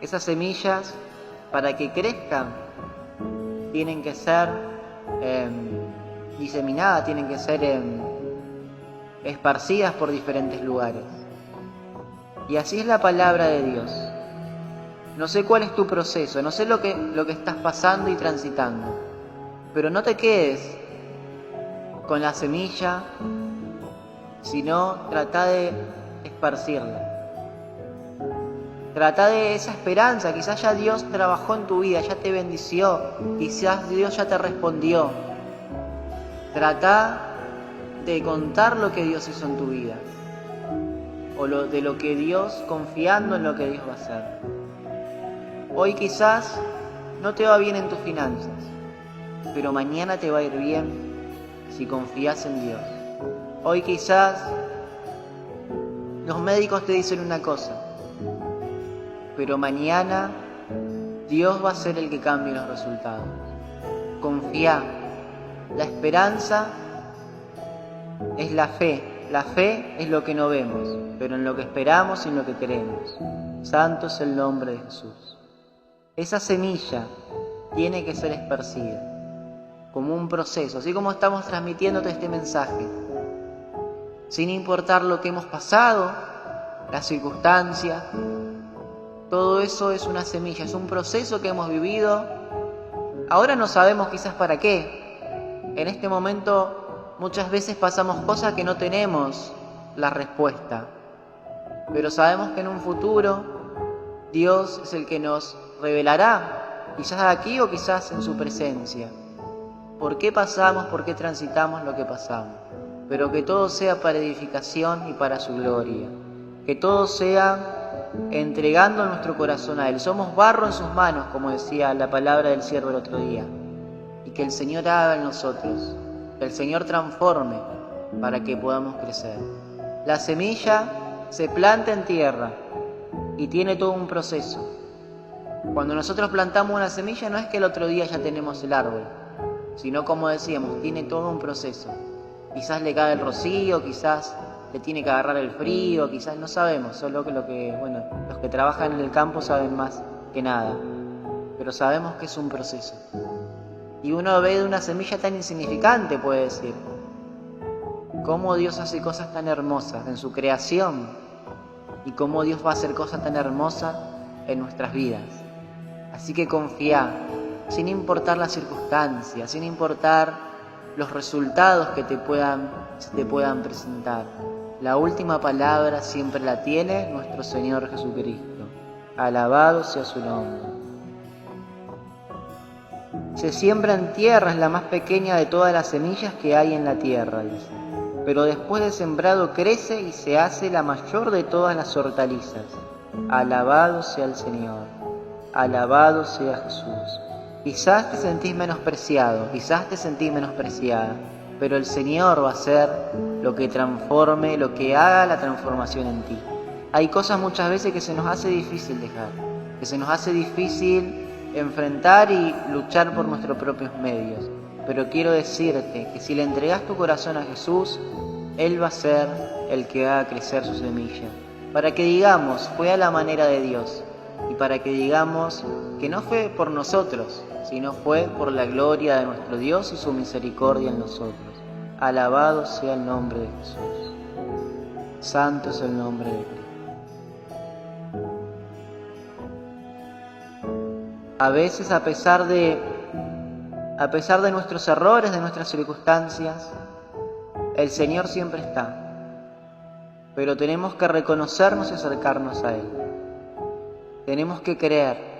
Esas semillas, para que crezcan, tienen que ser diseminadas, tienen que ser esparcidas por diferentes lugares. Y así es la palabra de Dios. No sé cuál es tu proceso, no sé lo que estás pasando y transitando, pero no te quedes con la semilla, sino trata de esparcirla. Trata de esa esperanza. Quizás ya Dios trabajó en tu vida, ya te bendició, quizás Dios ya te respondió. Trata de contar lo que Dios hizo en tu vida, o de lo que Dios, confiando en lo que Dios va a hacer. Hoy quizás no te va bien en tus finanzas, pero mañana te va a ir bien si confías en Dios. Hoy quizás los médicos te dicen una cosa, pero mañana Dios va a ser el que cambie los resultados. Confía. La esperanza es la fe. La fe es lo que no vemos, pero en lo que esperamos y en lo que creemos. Santo es el nombre de Jesús. Esa semilla tiene que ser esparcida como un proceso, así como estamos transmitiéndote este mensaje, sin importar lo que hemos pasado, las circunstancias. Todo eso es una semilla, es un proceso que hemos vivido. Ahora no sabemos quizás para qué. En este momento muchas veces pasamos cosas que no tenemos la respuesta, pero sabemos que en un futuro Dios es el que nos revelará, quizás aquí o quizás en su presencia, por qué pasamos, por qué transitamos lo que pasamos, pero que todo sea para edificación y para su gloria, que todo sea entregando nuestro corazón a Él. Somos barro en sus manos, como decía la palabra del siervo el otro día, y que el Señor haga en nosotros, que el Señor transforme para que podamos crecer. La semilla se planta en tierra y tiene todo un proceso. Cuando nosotros plantamos una semilla, no es que el otro día ya tenemos el árbol, sino, como decíamos, tiene todo un proceso. Quizás le cae el rocío, quizás le tiene que agarrar el frío, quizás no sabemos, solo que los que trabajan en el campo saben más que nada, pero sabemos que es un proceso. Y uno ve de una semilla tan insignificante, puede decir, cómo Dios hace cosas tan hermosas en su creación y cómo Dios va a hacer cosas tan hermosas en nuestras vidas. Así que confía, sin importar las circunstancias, sin importar los resultados que te puedan presentar. La última palabra siempre la tiene nuestro Señor Jesucristo. Alabado sea su nombre. Se siembra en tierra, es la más pequeña de todas las semillas que hay en la tierra, dice. Pero después de sembrado crece y se hace la mayor de todas las hortalizas. Alabado sea el Señor. Alabado sea Jesús. Quizás te sentís menospreciado, quizás te sentís menospreciada, pero el Señor va a hacer lo que transforme, lo que haga la transformación en ti. Hay cosas muchas veces que se nos hace difícil dejar, que se nos hace difícil enfrentar y luchar por nuestros propios medios. Pero quiero decirte que si le entregas tu corazón a Jesús, Él va a ser el que haga crecer su semilla. Para que digamos, fue a la manera de Dios. Y para que digamos que no fue por nosotros, sino fue por la gloria de nuestro Dios y su misericordia en nosotros. Alabado sea el nombre de Jesús. Santo es el nombre de Cristo. A veces, a pesar de nuestros errores, de nuestras circunstancias, el Señor siempre está. Pero tenemos que reconocernos y acercarnos a Él. Tenemos que creer.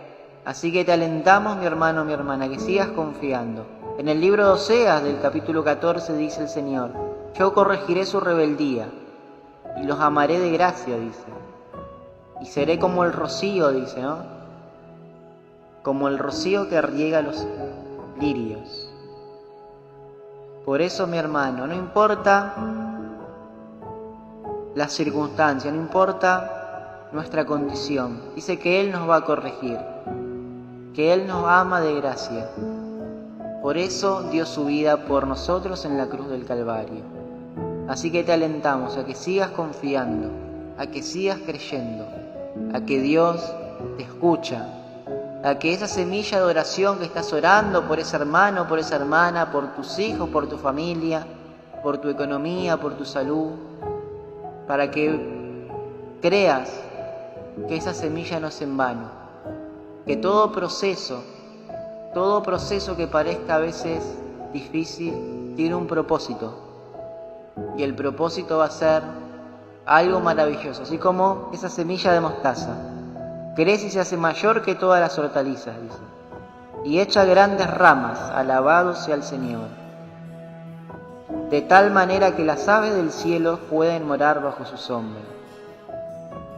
Así que te alentamos, mi hermano, mi hermana, que sigas confiando. En el libro de Oseas, del capítulo 14, dice el Señor: yo corregiré su rebeldía y los amaré de gracia, dice. Y seré como el rocío, dice, ¿no? Como el rocío que riega los lirios. Por eso, mi hermano, no importa las circunstancias, no importa nuestra condición, dice que Él nos va a corregir, que Él nos ama de gracia. Por eso dio su vida por nosotros en la cruz del Calvario. Así que te alentamos a que sigas confiando, a que sigas creyendo, a que Dios te escucha, a que esa semilla de oración que estás orando por ese hermano, por esa hermana, por tus hijos, por tu familia, por tu economía, por tu salud, para que creas que esa semilla no es en vano, que todo proceso que parezca a veces difícil tiene un propósito, y el propósito va a ser algo maravilloso, así como esa semilla de mostaza crece y se hace mayor que todas las hortalizas, dice, y echa grandes ramas. Alabado sea el Señor, de tal manera que las aves del cielo pueden morar bajo su sombra.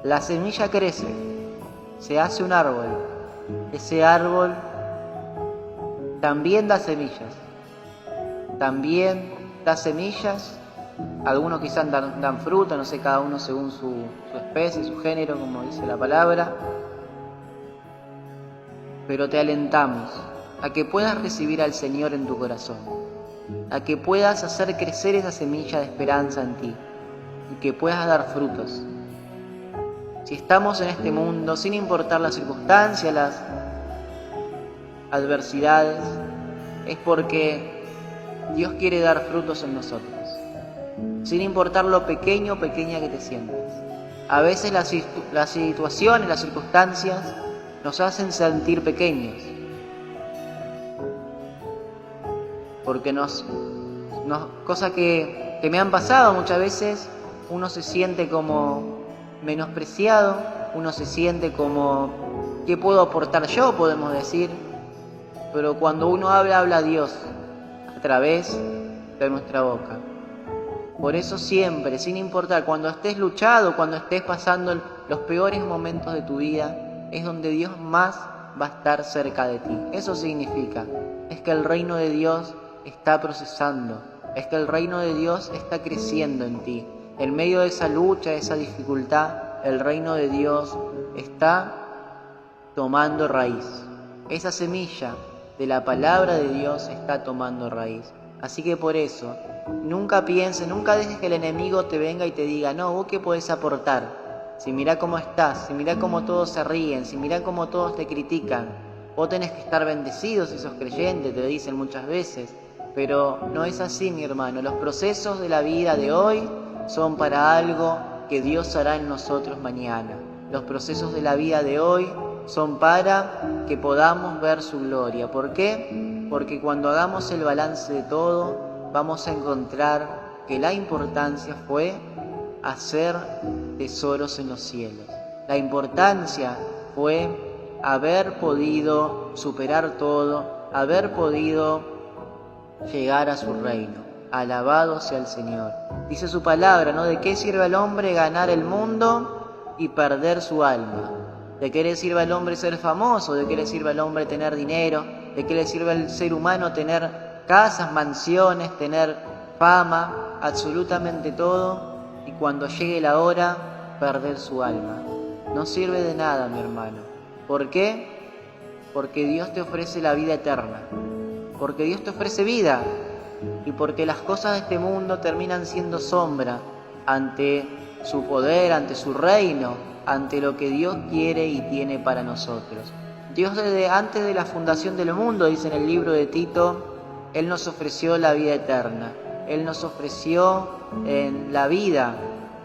La semilla crece, se hace un árbol. Ese árbol también da semillas. Algunos quizás dan fruta, no sé, cada uno según su especie, su género, como dice la palabra. Pero te alentamos a que puedas recibir al Señor en tu corazón, a que puedas hacer crecer esa semilla de esperanza en ti y que puedas dar frutos. Si estamos en este mundo, sin importar las circunstancias, las adversidades, es porque Dios quiere dar frutos en nosotros, sin importar lo pequeño o pequeña que te sientas. A veces las situaciones, las circunstancias nos hacen sentir pequeños, porque cosas que me han pasado muchas veces, uno se siente como menospreciado, uno se siente como, ¿qué puedo aportar yo?, podemos decir. Pero cuando uno habla a Dios a través de nuestra boca. Por eso siempre, sin importar, cuando estés luchado, cuando estés pasando los peores momentos de tu vida, es donde Dios más va a estar cerca de ti. Eso significa, es que el reino de Dios está procesando, es que el reino de Dios está creciendo en ti. En medio de esa lucha, de esa dificultad, el reino de Dios está tomando raíz. Esa semilla de la palabra de Dios está tomando raíz. Así que por eso, nunca dejes que el enemigo te venga y te diga: no, ¿vos qué podés aportar? Si mirá cómo estás, si mirá cómo todos se ríen, si mirá cómo todos te critican. Vos tenés que estar bendecido si sos creyente, te dicen muchas veces. Pero no es así, mi hermano. Los procesos de la vida de hoy son para algo que Dios hará en nosotros mañana. Los procesos de la vida de hoy son para que podamos ver su gloria. ¿Por qué? Porque cuando hagamos el balance de todo, vamos a encontrar que la importancia fue hacer tesoros en los cielos. La importancia fue haber podido superar todo, haber podido llegar a su reino. Alabado sea el Señor. Dice su palabra, ¿no? ¿De qué sirve al hombre ganar el mundo y perder su alma? ¿De qué le sirve al hombre ser famoso? ¿De qué le sirve al hombre tener dinero? ¿De qué le sirve al ser humano tener casas, mansiones, tener fama? Absolutamente todo. Y cuando llegue la hora, perder su alma. No sirve de nada, mi hermano. ¿Por qué? Porque Dios te ofrece la vida eterna. Porque Dios te ofrece vida. Y porque las cosas de este mundo terminan siendo sombra ante su poder, ante su reino, ante lo que Dios quiere y tiene para nosotros. Dios desde antes de la fundación del mundo, dice en el libro de Tito, Él nos ofreció la vida eterna. Él nos ofreció la vida.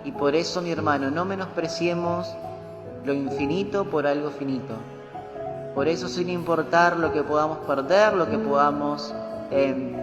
Y por eso, mi hermano, no menospreciemos lo infinito por algo finito. Por eso, sin importar lo que podamos perder, lo que podamos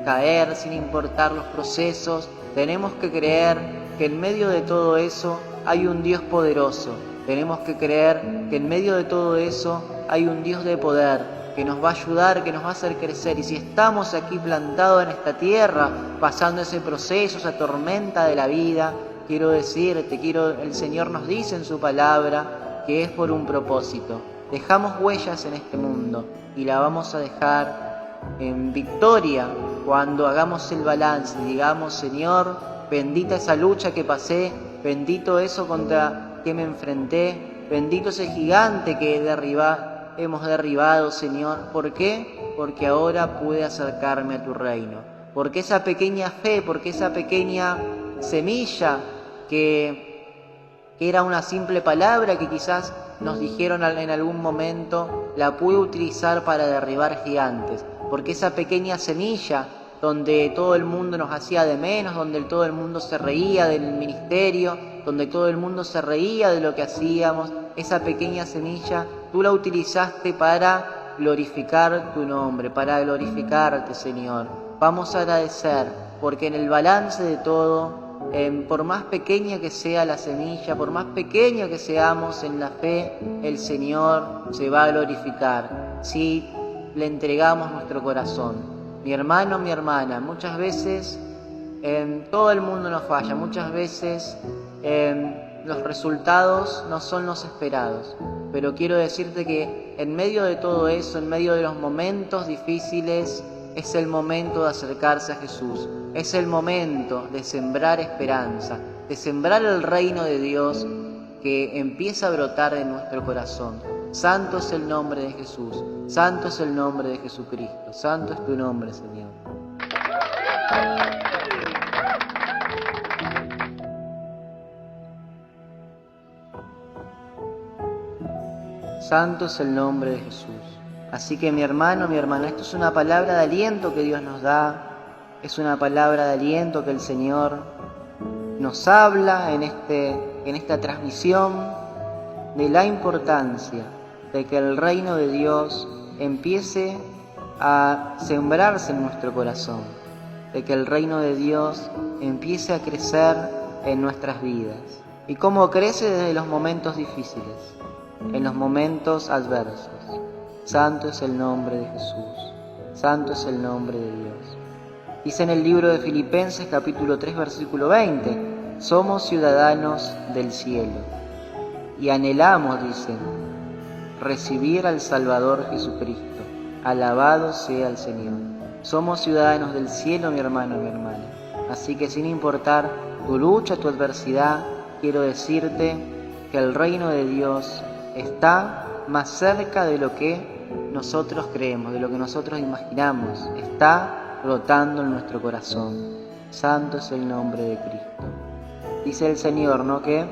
caer, sin importar los procesos, tenemos que creer que en medio de todo eso hay un Dios poderoso. Tenemos que creer que en medio de todo eso hay un Dios de poder que nos va a ayudar, que nos va a hacer crecer. Y si estamos aquí plantados en esta tierra, pasando ese proceso, esa tormenta de la vida, quiero decirte, el Señor nos dice en su palabra que es por un propósito. Dejamos huellas en este mundo y la vamos a dejar en victoria cuando hagamos el balance y digamos, Señor, bendita esa lucha que pasé, bendito eso contra que me enfrenté, bendito ese gigante que hemos derribado, Señor. ¿Por qué? Porque ahora pude acercarme a tu reino. Porque esa pequeña fe, porque esa pequeña semilla que era una simple palabra que quizás nos dijeron en algún momento, la pude utilizar para derribar gigantes. Porque esa pequeña semilla donde todo el mundo nos hacía de menos, donde todo el mundo se reía del ministerio, donde todo el mundo se reía de lo que hacíamos, esa pequeña semilla tú la utilizaste para glorificar tu nombre, para glorificarte, Señor. Vamos a agradecer, porque en el balance de todo, por más pequeña que sea la semilla, por más pequeño que seamos en la fe, el Señor se va a glorificar si le entregamos nuestro corazón. Mi hermano, mi hermana, muchas veces todo el mundo nos falla, muchas veces los resultados no son los esperados, pero quiero decirte que en medio de todo eso, en medio de los momentos difíciles, es el momento de acercarse a Jesús, es el momento de sembrar esperanza, de sembrar el reino de Dios que empieza a brotar en nuestro corazón. Santo es el nombre de Jesús, santo es el nombre de Jesucristo, santo es tu nombre, Señor. Santo es el nombre de Jesús. Así que mi hermano, mi hermana, esto es una palabra de aliento que Dios nos da, es una palabra de aliento que el Señor nos habla en esta transmisión de la importancia de que el reino de Dios empiece a sembrarse en nuestro corazón, de que el reino de Dios empiece a crecer en nuestras vidas. ¿Y cómo crece? Desde los momentos difíciles, en los momentos adversos. Santo es el nombre de Jesús, santo es el nombre de Dios. Dice en el libro de Filipenses capítulo 3 versículo 20, somos ciudadanos del cielo y anhelamos, dice, recibir al Salvador Jesucristo. Alabado sea el Señor. Somos ciudadanos del cielo, mi hermano, mi hermana. Así que sin importar tu lucha, tu adversidad, quiero decirte que el reino de Dios está más cerca de lo que nosotros creemos, de lo que nosotros imaginamos. Está brotando en nuestro corazón. Santo es el nombre de Cristo. Dice el Señor, ¿no? Que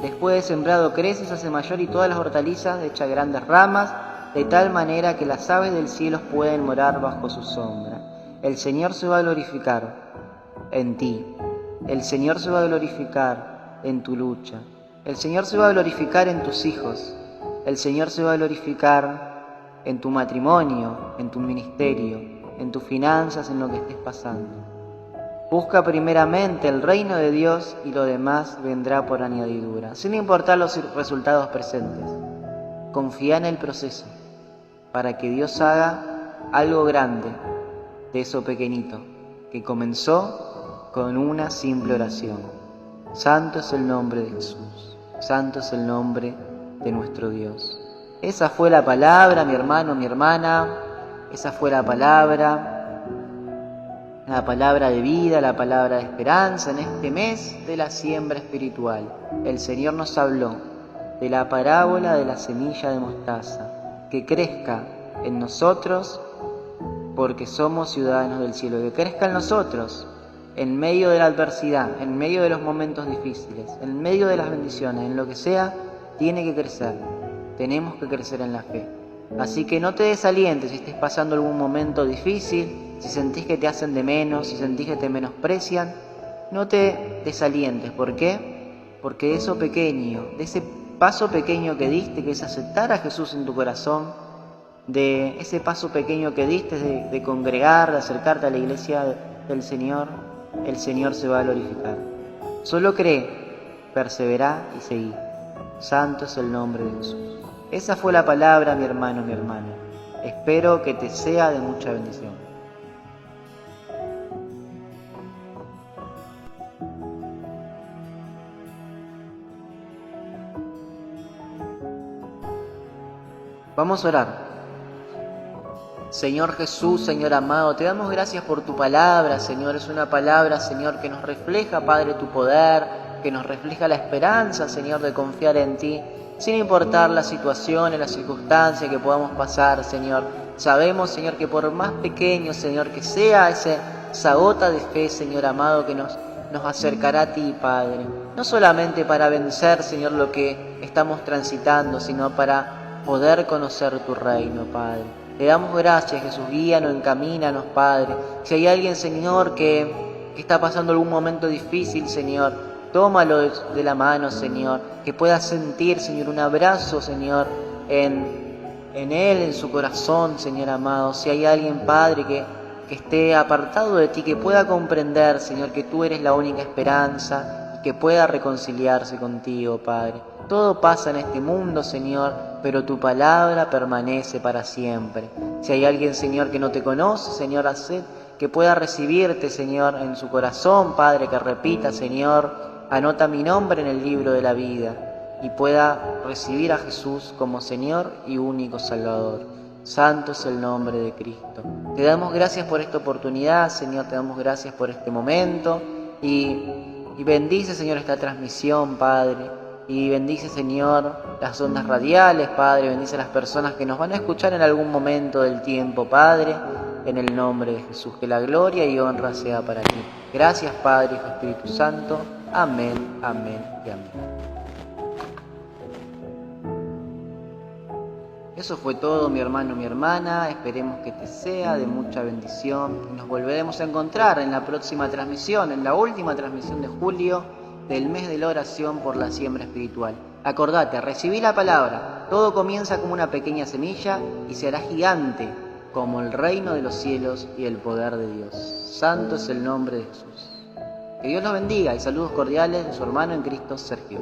después de sembrado crece, se hace mayor y todas las hortalizas echa grandes ramas, de tal manera que las aves del cielo pueden morar bajo su sombra. el Señor se va a glorificar en ti. El Señor se va a glorificar en tu lucha. El Señor se va a glorificar en tus hijos. El Señor se va a glorificar en tu matrimonio, en tu ministerio, en tus finanzas, en lo que estés pasando. Busca primeramente el reino de Dios y lo demás vendrá por añadidura, sin importar los resultados presentes. Confía en el proceso para que Dios haga algo grande de eso pequeñito que comenzó con una simple oración. Santo es el nombre de Jesús, santo es el nombre de nuestro Dios. Esa fue la palabra, mi hermano, mi hermana, esa fue la palabra de vida, la palabra de esperanza en este mes de la siembra espiritual. El Señor nos habló de la parábola de la semilla de mostaza, que crezca en nosotros porque somos ciudadanos del cielo, que crezca en nosotros en medio de la adversidad, en medio de los momentos difíciles, en medio de las bendiciones, en lo que sea, tiene que crecer. Tenemos que crecer en la fe. Así que no te desalientes si estés pasando algún momento difícil, si sentís que te hacen de menos, si sentís que te menosprecian, no te desalientes. ¿Por qué? Porque de eso pequeño, de ese paso pequeño que diste, que es aceptar a Jesús en tu corazón, de ese paso pequeño que diste de congregar, de acercarte a la iglesia del Señor, el Señor se va a glorificar. Solo cree, persevera y seguí. Santo es el nombre de Jesús. Esa fue la palabra, mi hermano, mi hermana. Espero que te sea de mucha bendición. Vamos a orar. Señor Jesús, Señor amado, te damos gracias por tu palabra, Señor. Es una palabra, Señor, que nos refleja, Padre, tu poder, que nos refleja la esperanza, Señor, de confiar en ti, sin importar las situaciones, las circunstancias que podamos pasar, Señor. Sabemos, Señor, que por más pequeño, Señor, que sea esa gota de fe, Señor amado, que nos acercará a ti, Padre. No solamente para vencer, Señor, lo que estamos transitando, sino para poder conocer tu reino, Padre. Le damos gracias, Jesús, guíanos, encamínanos, Padre. Si hay alguien, Señor, que está pasando algún momento difícil, Señor, tómalo de la mano, Señor, que pueda sentir, Señor, un abrazo, Señor, en él, en su corazón, Señor amado. Si hay alguien, Padre, que esté apartado de ti, que pueda comprender, Señor, que tú eres la única esperanza y que pueda reconciliarse contigo, Padre. Todo pasa en este mundo, Señor, pero tu palabra permanece para siempre. Si hay alguien, Señor, que no te conoce, Señor, haced que pueda recibirte, Señor, en su corazón, Padre, que repita, Señor, anota mi nombre en el libro de la vida y pueda recibir a Jesús como Señor y único Salvador. Santo es el nombre de Cristo. Te damos gracias por esta oportunidad, Señor, te damos gracias por este momento y bendice, Señor, esta transmisión, Padre. Y bendice, Señor, las ondas radiales, Padre. Bendice a las personas que nos van a escuchar en algún momento del tiempo, Padre. En el nombre de Jesús, que la gloria y honra sea para ti. Gracias, Padre, Hijo, Espíritu Santo. Amén, amén y amén. Eso fue todo, mi hermano, mi hermana. Esperemos que te sea de mucha bendición. Nos volveremos a encontrar en la próxima transmisión, en la última transmisión de julio del mes de la oración por la siembra espiritual. Acordate, recibí la palabra. Todo comienza como una pequeña semilla y se hará gigante como el reino de los cielos y el poder de Dios. Santo es el nombre de Jesús. Que Dios los bendiga y saludos cordiales de su hermano en Cristo, Sergio.